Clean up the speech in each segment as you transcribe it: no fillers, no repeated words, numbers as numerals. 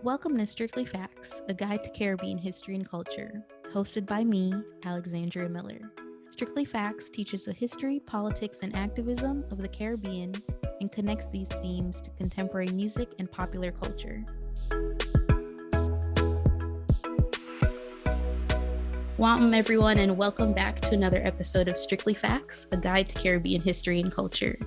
Welcome to Strictly Facts, a guide to Caribbean history and culture, hosted by me, Alexandria Miller. Strictly Facts teaches the history, politics, and activism of the Caribbean and connects these themes to contemporary music and popular culture. Welcome, everyone, and welcome back to another episode of Strictly Facts, a guide to Caribbean history and culture.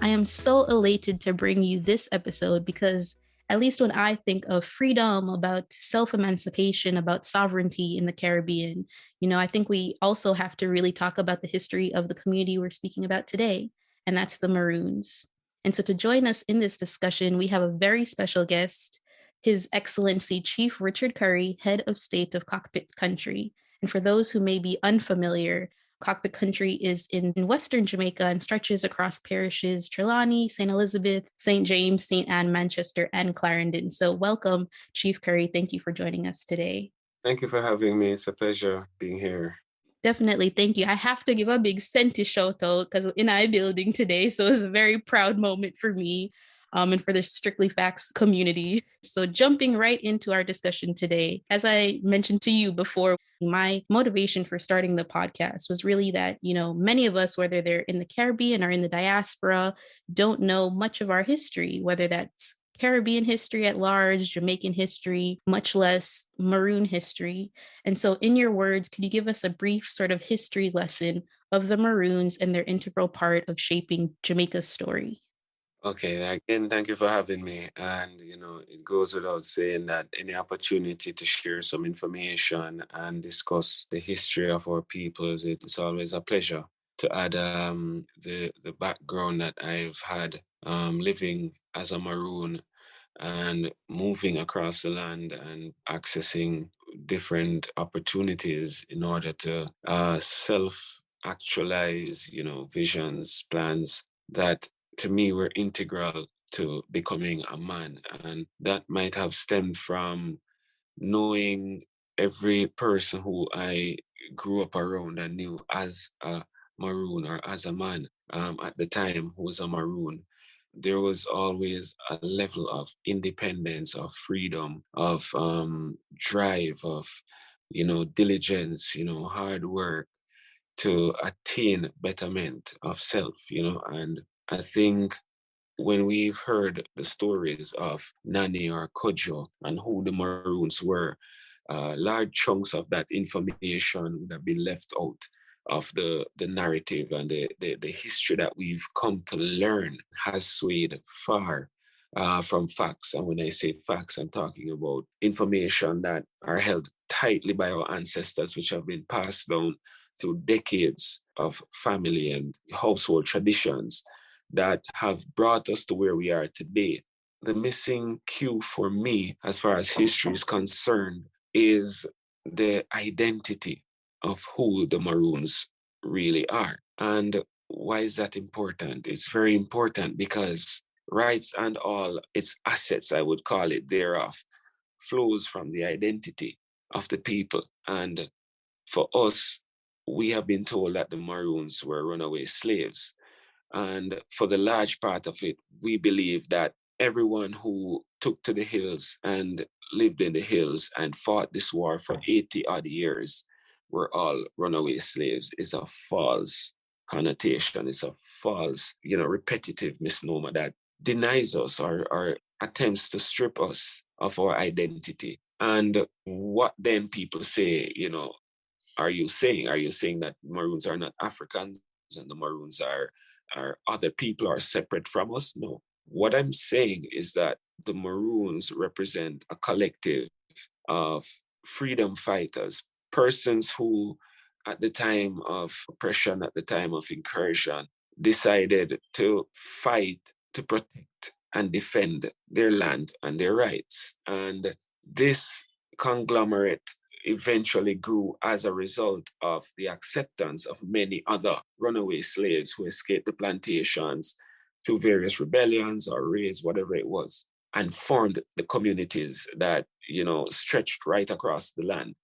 I am so elated to bring you this episode because at least when I think of freedom, about self-emancipation, about sovereignty in the Caribbean, I think we also have to really talk about the history of the community we're speaking about today, and that's the Maroons. And so to join us in this discussion, we have a very special guest, His Excellency Chief Richard Currie, Head of State of Cockpit Country. And for those who may be unfamiliar, Cockpit Country is in Western Jamaica and stretches across parishes Trelawney, St. Elizabeth, St. James, St. Anne, Manchester, and Clarendon. So welcome, Chief Currie. Thank you for joining us today. Thank you for having me. It's a pleasure being here. Definitely. Thank you. I have to give a big Senti shout out because in our building today. So it's a very proud moment for me and for the Strictly Facts community. So jumping right into our discussion today, as I mentioned to you before, my motivation for starting the podcast was really that, many of us, whether they're in the Caribbean or in the diaspora, don't know much of our history, whether that's Caribbean history at large, Jamaican history, much less Maroon history. And so in your words, could you give us a brief sort of history lesson of the Maroons and their integral part of shaping Jamaica's story? Okay, again, thank you for having me. And, it goes without saying that any opportunity to share some information and discuss the history of our people, it's always a pleasure to add the background that I've had living as a Maroon and moving across the land and accessing different opportunities in order to self-actualize, visions, plans that to me were integral to becoming a man. And that might have stemmed from knowing every person who I grew up around and knew as a Maroon or as a man at the time who was a Maroon. There was always a level of independence, of freedom, of drive, of, diligence, hard work to attain betterment of self, and I think when we've heard the stories of Nani or Kojo and who the Maroons were, large chunks of that information would have been left out of the narrative, and the history that we've come to learn has swayed far from facts. And when I say facts, I'm talking about information that are held tightly by our ancestors, which have been passed down through decades of family and household traditions that have brought us to where we are today. The missing cue for me, as far as history is concerned, is the identity of who the Maroons really are. And why is that important? It's very important because rights and all its assets, I would call it, thereof, flows from the identity of the people. And for us, we have been told that the Maroons were runaway slaves. And for the large part of it, we believe that everyone who took to the hills and lived in the hills and fought this war for 80 odd years were all runaway slaves is a false connotation. It's a false, repetitive misnomer that denies us or attempts to strip us of our identity. And what then people say, are you saying? Are you saying that Maroons are not Africans and the Maroons are other people are separate from us? No. What I'm saying is that the Maroons represent a collective of freedom fighters, persons who, at the time of oppression, at the time of incursion, decided to fight to protect and defend their land and their rights. And this conglomerate eventually grew as a result of the acceptance of many other runaway slaves who escaped the plantations through various rebellions or raids, whatever it was, and formed the communities that, stretched right across the land.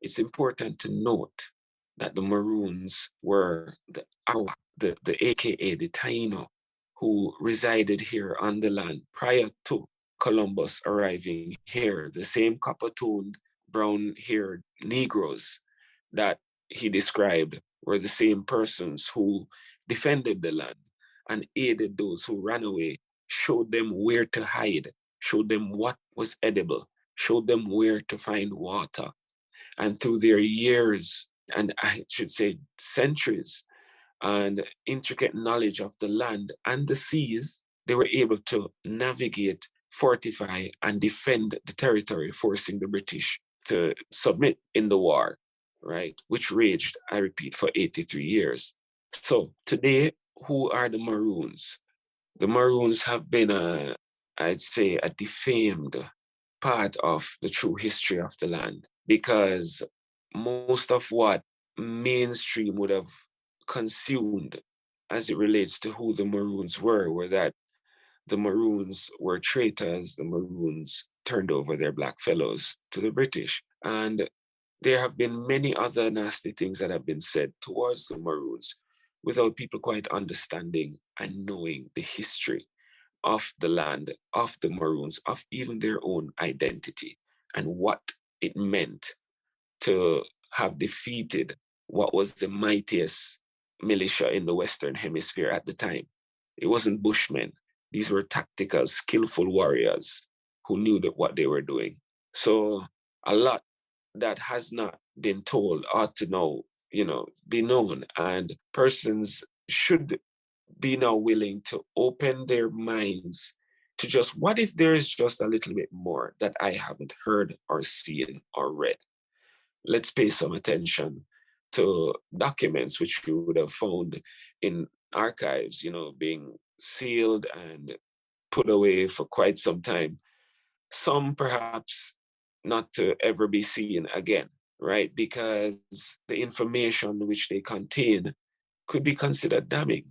It's important to note that the Maroons were the Arawak, the AKA the Taino, who resided here on the land prior to Columbus arriving here, the same copper-toned, brown-haired Negroes that he described were the same persons who defended the land and aided those who ran away, showed them where to hide, showed them what was edible, showed them where to find water. And through their years, and I should say centuries, and intricate knowledge of the land and the seas, they were able to navigate, fortify, and defend the territory, forcing the British to submit in the war, right? Which raged, I repeat, for 83 years. So today, who are the Maroons? The Maroons have been I'd say, a defamed part of the true history of the land, because most of what mainstream would have consumed as it relates to who the Maroons were that the Maroons were traitors, the Maroons turned over their black fellows to the British. And there have been many other nasty things that have been said towards the Maroons without people quite understanding and knowing the history of the land, of the Maroons, of even their own identity and what it meant to have defeated what was the mightiest militia in the Western Hemisphere at the time. It wasn't Bushmen. These were tactical, skillful warriors who knew that what they were doing. So a lot that has not been told ought to know, be known. And persons should be now willing to open their minds to just, what if there is just a little bit more that I haven't heard or seen or read? Let's pay some attention to documents which we would have found in archives, being sealed and put away for quite some time. Some perhaps not to ever be seen again, right? Because the information which they contain could be considered damning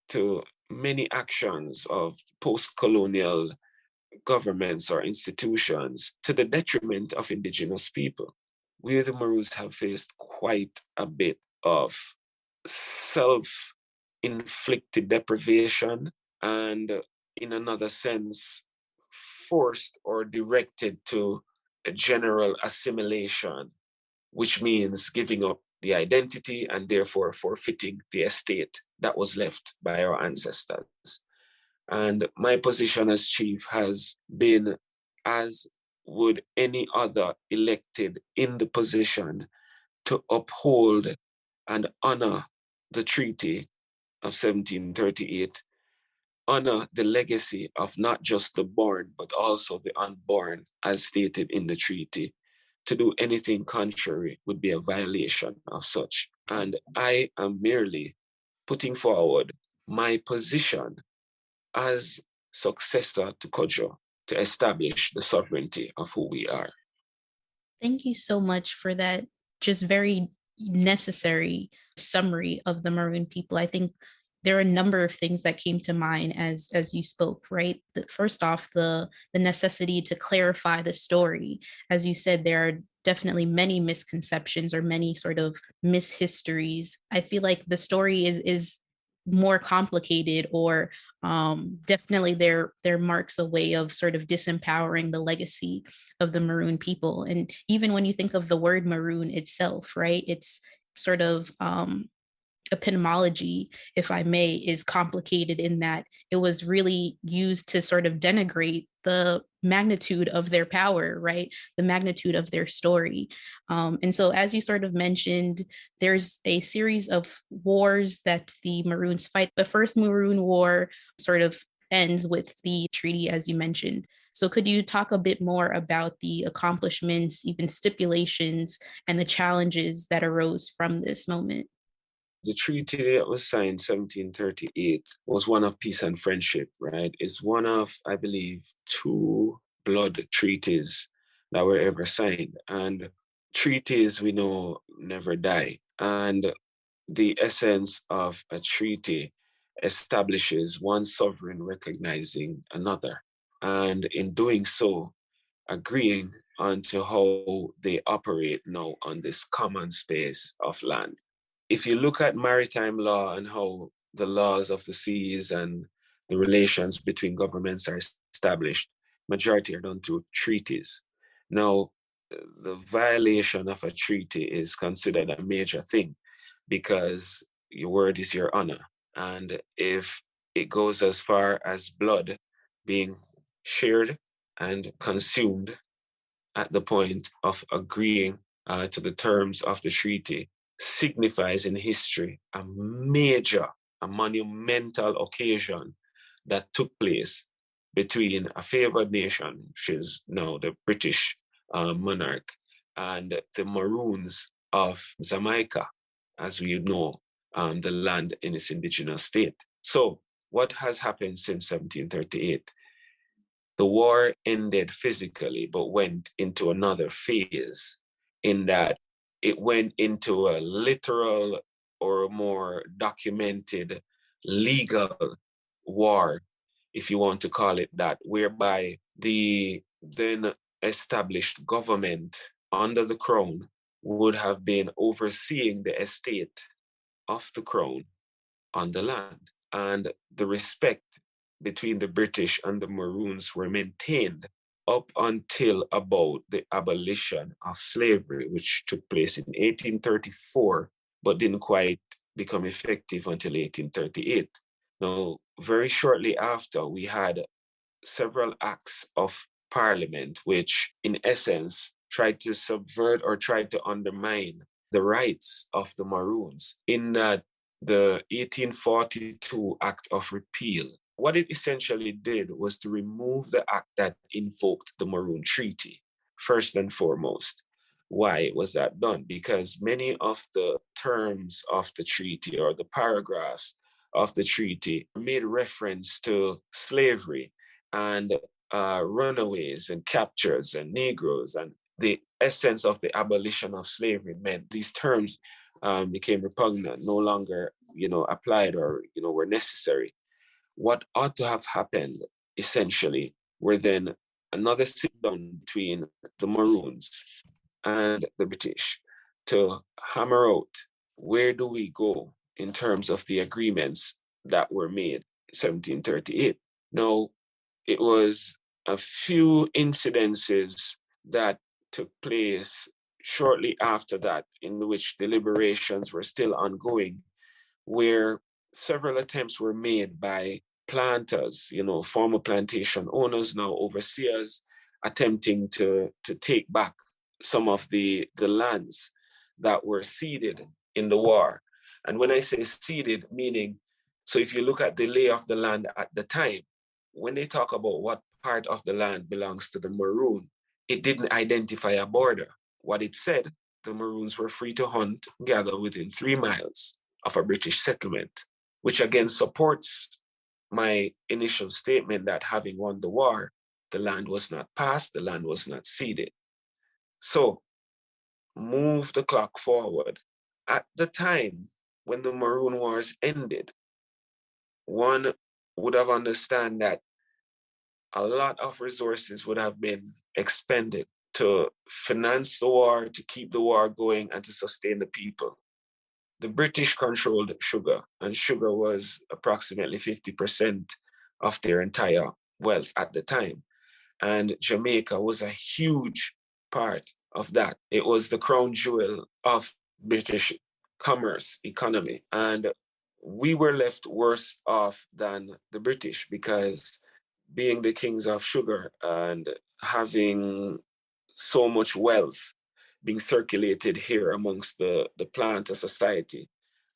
to many actions of post-colonial governments or institutions to the detriment of indigenous people. We, the Maroons, have faced quite a bit of self-inflicted deprivation and, in another sense, forced or directed to a general assimilation, which means giving up the identity and therefore forfeiting the estate that was left by our ancestors. And my position as chief has been, as would any other elected in the position, to uphold and honor the Treaty of 1738, honor the legacy of not just the born, but also the unborn, as stated in the treaty. To do anything contrary would be a violation of such. And I am merely putting forward my position as successor to Kojo to establish the sovereignty of who we are. Thank you so much for that just very necessary summary of the Maroon people. I think there are a number of things that came to mind as you spoke, right? First off, the necessity to clarify the story. As you said, there are definitely many misconceptions or many sort of mishistories. I feel like the story is more complicated, or definitely there marks a way of sort of disempowering the legacy of the Maroon people. And even when you think of the word Maroon itself, right, it's sort of epistemology, if I may, is complicated in that it was really used to sort of denigrate the magnitude of their power, right? The magnitude of their story. And so, as you sort of mentioned, there's a series of wars that the Maroons fight. The first Maroon War sort of ends with the treaty, as you mentioned. So could you talk a bit more about the accomplishments, even stipulations, and the challenges that arose from this moment? The treaty that was signed 1738 was one of peace and friendship, right? It's one of, I believe, two blood treaties that were ever signed. And treaties, we know, never die. And the essence of a treaty establishes one sovereign recognizing another. And in doing so, agreeing onto how they operate now on this common space of land. If you look at maritime law and how the laws of the seas and the relations between governments are established, majority are done through treaties. Now, the violation of a treaty is considered a major thing because your word is your honor. And if it goes as far as blood being shared and consumed at the point of agreeing to the terms of the treaty, signifies in history a major, a monumental occasion that took place between a favored nation, which is now the British monarch, and the Maroons of Jamaica, as we know, the land in its indigenous state. So, what has happened since 1738? The war ended physically, but went into another phase in that it went into a literal or more documented legal war, if you want to call it that, whereby the then established government under the crown would have been overseeing the estate of the crown on the land. And the respect between the British and the Maroons were maintained up until about the abolition of slavery, which took place in 1834, but didn't quite become effective until 1838. Now, very shortly after, we had several acts of parliament, which in essence tried to subvert or tried to undermine the rights of the Maroons, in that the 1842 Act of Repeal, what it essentially did was to remove the act that invoked the Maroon Treaty, first and foremost. Why was that done? Because many of the terms of the treaty or the paragraphs of the treaty made reference to slavery and runaways and captures and Negroes. And the essence of the abolition of slavery meant these terms became repugnant, no longer, applied or, were necessary. What ought to have happened, essentially, were then another sit down between the Maroons and the British to hammer out where do we go in terms of the agreements that were made in 1738. Now, it was a few incidences that took place shortly after that, in which deliberations were still ongoing, where several attempts were made by planters, former plantation owners, now overseers, attempting to take back some of the lands that were ceded in the war. And when I say ceded, meaning, so if you look at the lay of the land at the time, when they talk about what part of the land belongs to the Maroon, it didn't identify a border. What it said, the Maroons were free to hunt, gather within 3 miles of a British settlement, which again supports my initial statement that having won the war, the land was not passed, the land was not ceded. So move the clock forward. At the time when the Maroon Wars ended, one would have understood that a lot of resources would have been expended to finance the war, to keep the war going, and to sustain the people. The British controlled sugar, and sugar was approximately 50% of their entire wealth at the time. And Jamaica was a huge part of that. It was the crown jewel of British commerce economy. And we were left worse off than the British because being the kings of sugar and having so much wealth being circulated here amongst the planter society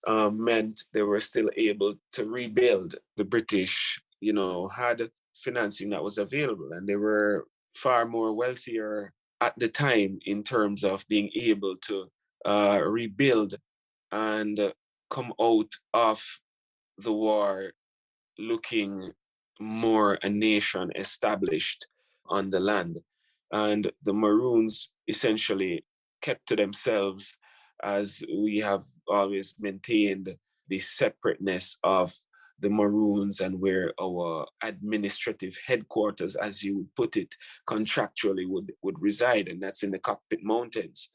meant they were still able to rebuild. The British, had financing that was available, and they were far more wealthier at the time in terms of being able to rebuild and come out of the war looking more a nation established on the land. And the Maroons essentially kept to themselves, as we have always maintained the separateness of the Maroons and where our administrative headquarters, as you would put it, contractually would reside, and that's in the Cockpit Mountains.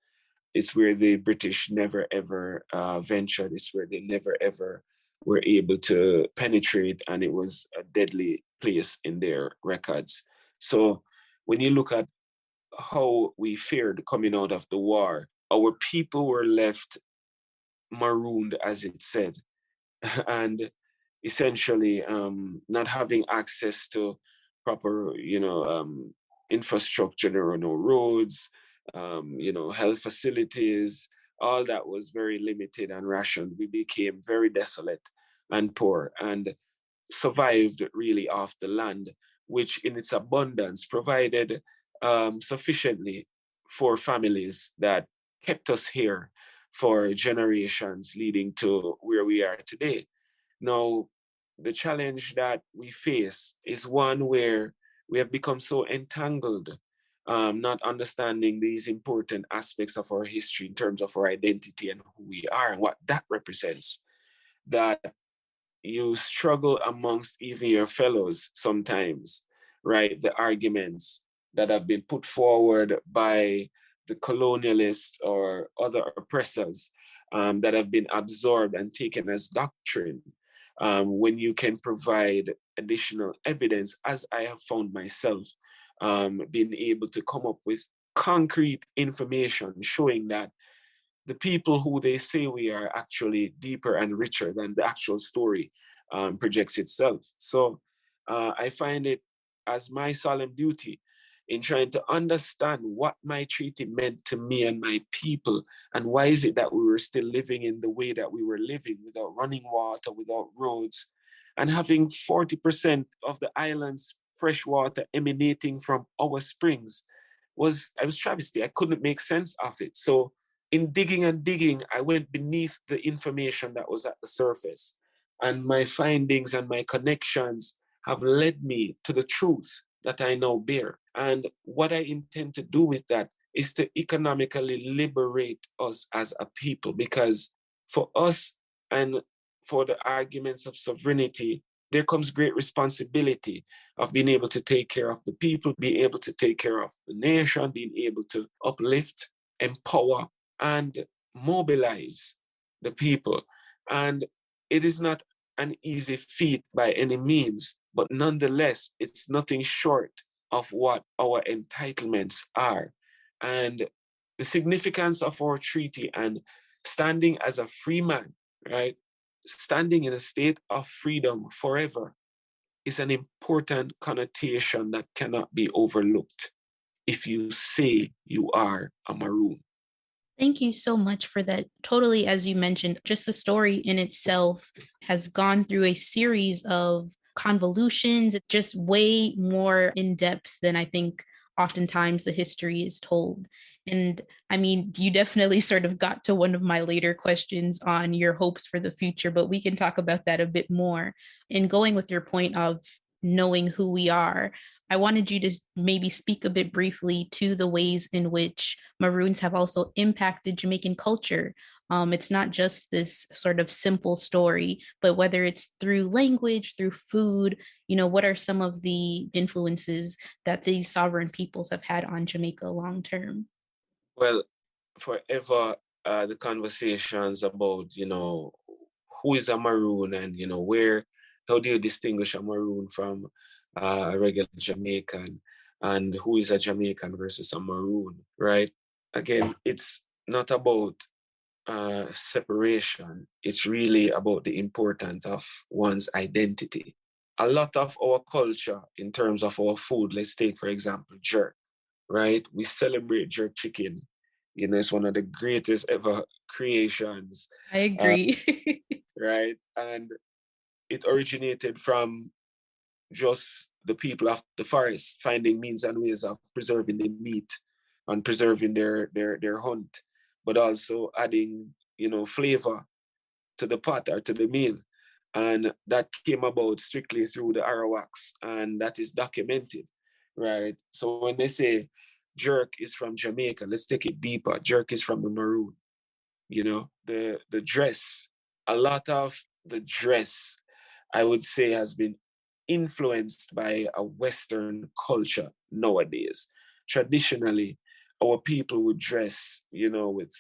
It's where the British never ever ventured. It's where they never ever were able to penetrate, and it was a deadly place in their records. So when you look at how we fared coming out of the war, our people were left marooned, as it said, and essentially not having access to proper, infrastructure. There were no roads, health facilities. All that was very limited and rationed. We became very desolate and poor, and survived really off the land, which in its abundance provided sufficiently for families that kept us here for generations, leading to where we are today. Now, the challenge that we face is one where we have become so entangled, not understanding these important aspects of our history in terms of our identity and who we are and what that represents, that you struggle amongst even your fellows sometimes, right? The arguments that have been put forward by the colonialists or other oppressors that have been absorbed and taken as doctrine. When you can provide additional evidence, as I have found myself, being able to come up with concrete information showing that the people who they say we are actually deeper and richer than the actual story projects itself. So I find it as my solemn duty in trying to understand what my treaty meant to me and my people, and why is it that we were still living in the way that we were living, without running water, without roads, and having 40% of the island's fresh water emanating from our springs. I was travesty. I couldn't make sense of it. So in digging and digging, I went beneath the information that was at the surface. And my findings and my connections have led me to the truth that I now bear. And what I intend to do with that is to economically liberate us as a people, because for us and for the arguments of sovereignty, there comes great responsibility of being able to take care of the people, being able to take care of the nation, being able to uplift, empower, and mobilize the people. And it is not an easy feat by any means, but nonetheless, it's nothing short of what our entitlements are. And the significance of our treaty and standing as a free man, right? Standing in a state of freedom forever is an important connotation that cannot be overlooked if you say you are a Maroon. Thank you so much for that. Totally, as you mentioned, just the story in itself has gone through a series of convolutions. It's just way more in depth than I think oftentimes the history is told. And I mean, you definitely sort of got to one of my later questions on your hopes for the future, but we can talk about that a bit more. And going with your point of knowing who we are, I wanted you to maybe speak a bit briefly to the ways in which Maroons have also impacted Jamaican culture. It's not just this sort of simple story, but whether it's through language, through food, what are some of the influences that these sovereign peoples have had on Jamaica long term? Well, forever the conversations about, who is a Maroon and, how do you distinguish a Maroon from a regular Jamaican, and who is a Jamaican versus a Maroon, right? Again, it's not about separation. It's really about the importance of one's identity. A lot of our culture in terms of our food, let's take, for example, jerk, right? We celebrate jerk chicken. It's one of the greatest ever creations, I uh, agree. right? And it originated from just the people of the forest finding means and ways of preserving the meat and preserving their hunt, but also adding, flavor to the pot or to the meal. And that came about strictly through the Arawaks, and that is documented, right? So when they say jerk is from Jamaica, let's take it deeper. Jerk is from the Maroon, the dress. A lot of the dress, I would say, has been influenced by a Western culture nowadays. Traditionally, our people would dress, with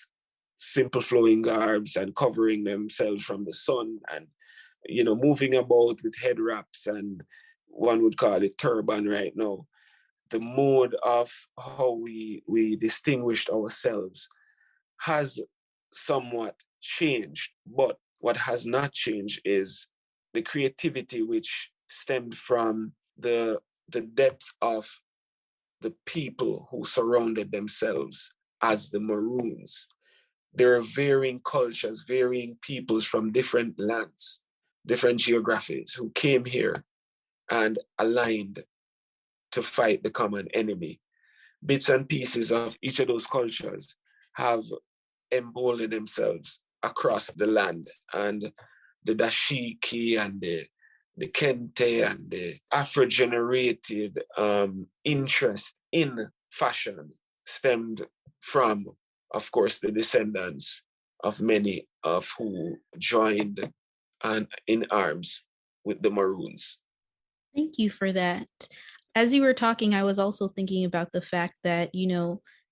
simple flowing garbs and covering themselves from the sun, and, moving about with head wraps, and one would call it turban right now. the mode of how we distinguished ourselves has somewhat changed. But what has not changed is the creativity which stemmed from the depth of the people who surrounded themselves as the Maroons. There are varying cultures, varying peoples from different lands, different geographies who came here and aligned to fight the common enemy. Bits and pieces of each of those cultures have emboldened themselves across the land. And the dashiki and the kente and the Afro-generated interest in fashion stemmed from, of course, the descendants of many of who joined and in arms with the Maroons. Thank you for that. As you were talking, I was also thinking about the fact that,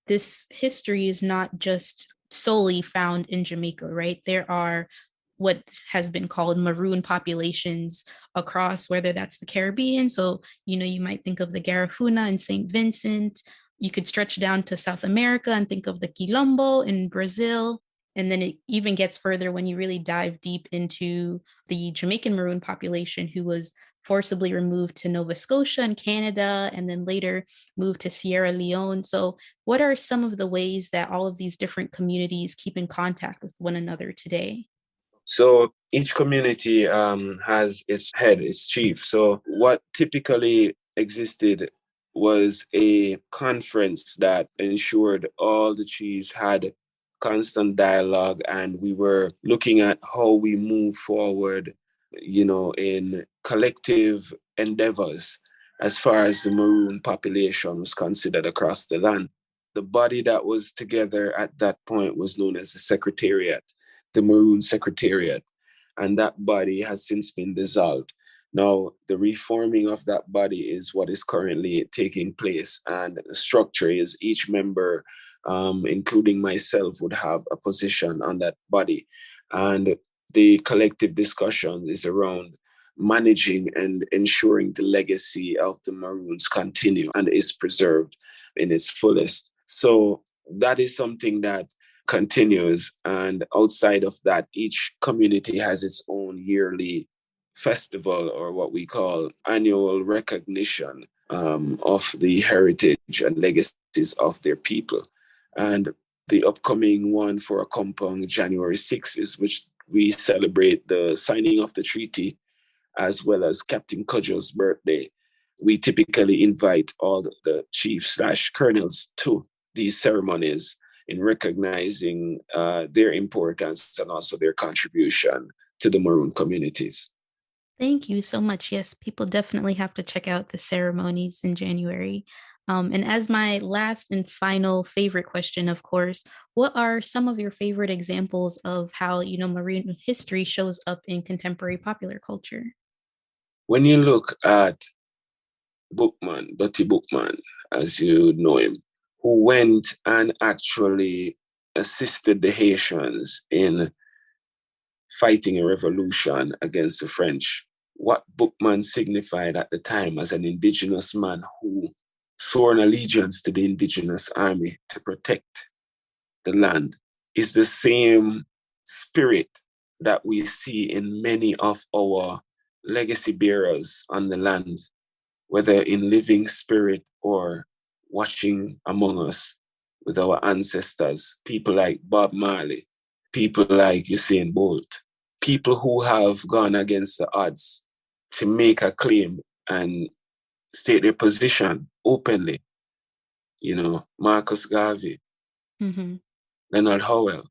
this history is not just solely found in Jamaica, right? There are what has been called maroon populations across, whether that's the Caribbean. So, you might think of the Garifuna in St. Vincent. You could stretch down to South America and think of the Quilombo in Brazil. And then it even gets further when you really dive deep into the Jamaican maroon population, who was forcibly removed to Nova Scotia and Canada, and then later moved to Sierra Leone. So, what are some of the ways that all of these different communities keep in contact with one another today? So each community has its head, its chief. So what typically existed was a conference that ensured all the chiefs had constant dialogue, and we were looking at how we move forward, in collective endeavors as far as the Maroon population was considered across the land. The body that was together at that point was known as the Secretariat, the Maroon Secretariat, and that body has since been dissolved. Now, the reforming of that body is what is currently taking place, and the structure is each member, including myself, would have a position on that body. And the collective discussion is around managing and ensuring the legacy of the Maroons continue and is preserved in its fullest. So that is something that continues. And outside of that, each community has its own yearly festival, or what we call annual recognition of the heritage and legacies of their people. And the upcoming one for Akompong, January 6th, is which we celebrate the signing of the treaty as well as Captain Cudjoe's birthday. We typically invite all the chiefs slash colonels to these ceremonies in recognizing their importance and also their contribution to the Maroon communities. Thank you so much. Yes, people definitely have to check out the ceremonies in January. And as my last and final favorite question, of course, what are some of your favorite examples of how, Maroon history shows up in contemporary popular culture? When you look at Bookman, Dottie Bookman, as you know him, who went and actually assisted the Haitians in fighting a revolution against the French. What Bookman signified at the time as an indigenous man who swore an allegiance to the indigenous army to protect the land is the same spirit that we see in many of our legacy bearers on the land, whether in living spirit or watching among us with our ancestors, people like Bob Marley, people like Usain Bolt, people who have gone against the odds to make a claim and state their position openly. Marcus Garvey, Mm-hmm. Leonard Howell,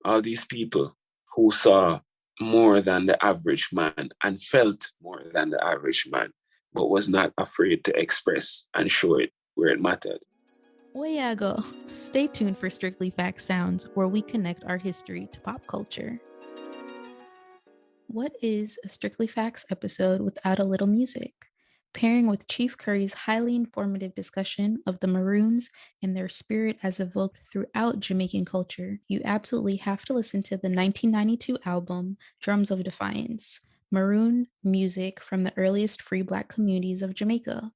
all these people who saw more than the average man and felt more than the average man, but was not afraid to express and show it where it mattered. Way I go. Stay tuned for Strictly Fact Sounds, where we connect our history to pop culture. What is a Strictly Facts episode without a little music? Pairing with Chief Currie's highly informative discussion of the Maroons and their spirit as evoked throughout Jamaican culture, you absolutely have to listen to the 1992 album Drums of Defiance, Maroon music from the earliest free Black communities of Jamaica.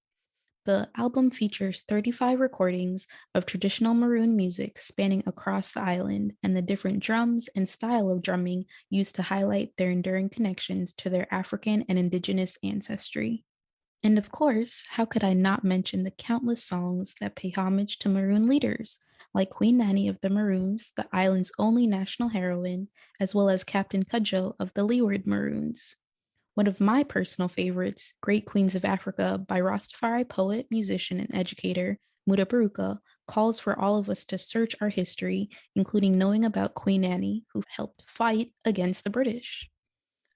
The album features 35 recordings of traditional Maroon music spanning across the island and the different drums and style of drumming used to highlight their enduring connections to their African and indigenous ancestry. And of course, how could I not mention the countless songs that pay homage to Maroon leaders, like Queen Nanny of the Maroons, the island's only national heroine, as well as Captain Cudjoe of the Leeward Maroons. One of my personal favorites, Great Queens of Africa by Rastafari poet, musician, and educator Muda Baruka, calls for all of us to search our history, including knowing about Queen Anne, who helped fight against the British.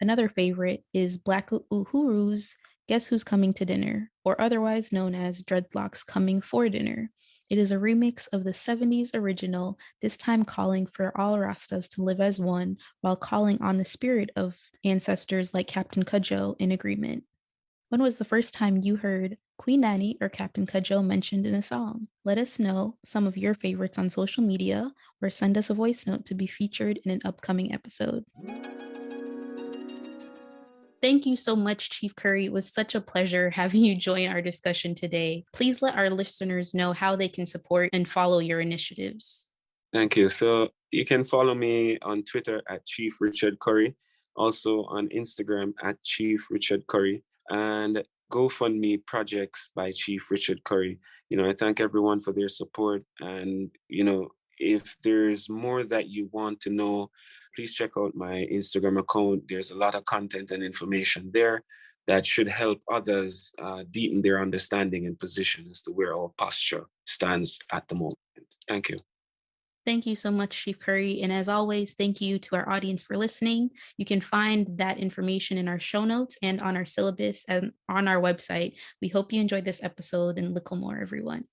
Another favorite is Black Uhuru's Guess Who's Coming to Dinner, or otherwise known as Dreadlocks Coming for Dinner. It is a remix of the 70s original, this time calling for all Rastas to live as one while calling on the spirit of ancestors like Captain Cudjoe in agreement. When was the first time you heard Queen Nanny or Captain Cudjoe mentioned in a song? Let us know some of your favorites on social media or send us a voice note to be featured in an upcoming episode. Thank you so much, Chief Currie. It was such a pleasure having you join our discussion today. Please let our listeners know how they can support and follow your initiatives. Thank you. So you can follow me on Twitter at Chief Richard Currie, also on Instagram at Chief Richard Currie, and GoFundMe projects by Chief Richard Currie. I thank everyone for their support. And, if there's more that you want to know, please check out my Instagram account. There's a lot of content and information there that should help others deepen their understanding and position as to where our posture stands at the moment. Thank you. Thank you so much, Chief Currie. And as always, thank you to our audience for listening. You can find that information in our show notes and on our syllabus and on our website. We hope you enjoyed this episode and little more, everyone.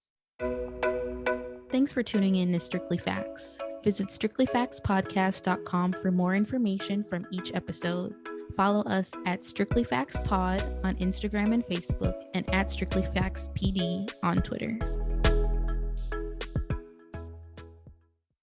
Thanks for tuning in to Strictly Facts. Visit strictlyfactspodcast.com for more information from each episode. Follow us at Strictly Facts Pod on Instagram and Facebook and at Strictly Facts PD on Twitter.